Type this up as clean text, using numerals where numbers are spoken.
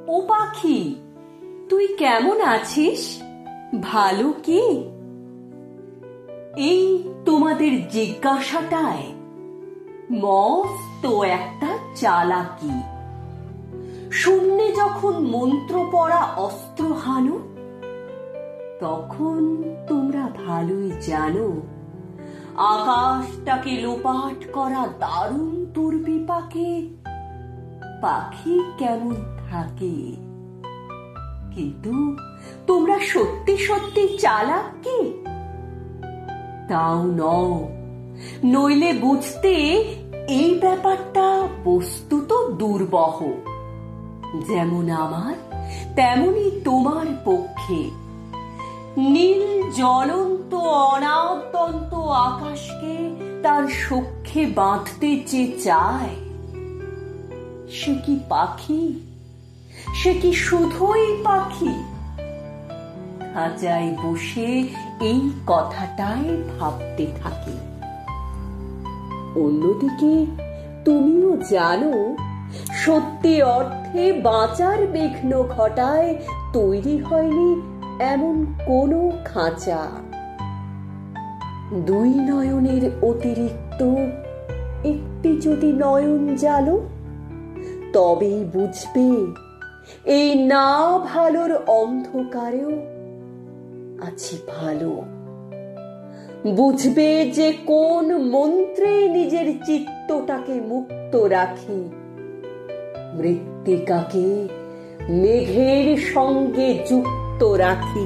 ও পাখি, তুই কেমন আছিস? ভালো কি? এই তোমাদের জিজ্ঞাসাটায় মস্ত একটা চালাকি। শূন্যে যখন মন্ত্র পড়া অস্ত্র হানো, তখন তোমরা ভালোই জানো আকাশটাকে লোপাট করা দারুণ দুর্বিপাকে পাখি কেমন থাকে। কিন্তু তোমরা সত্যি সত্যি চালাক কি? তাও নও, নইলে বুঝতে এই ব্যাপারটা বস্তুত দুর্বহ। যেমন আমার, তেমনি তোমার পক্ষে নীল জ্বলন্ত অনাদ্যন্ত আকাশকে তার সখ্যে বাঁধতে যে চায়, সে কি পাখি? সে কি শুধুই পাখি? খাঁচায় বসে এই কথাটাই ভাবতে থাকে। অন্যদিকে তুমিও জানো, সত্যি অর্থে বাঁচার বিঘ্ন ঘটায় তৈরি হয়নি এমন কোনো খাঁচা। দুই নয়নের অতিরিক্ত একটি যদি নয়ন জালো, তবেই বুঝবে এই না ভালোর অন্ধকারেও আছি ভালো। বুঝবে যে কোন মন্ত্রে নিজের চিত্তটাকে মুক্ত রাখি, মৃত্তিকাকে মেঘের সঙ্গে যুক্ত রাখি।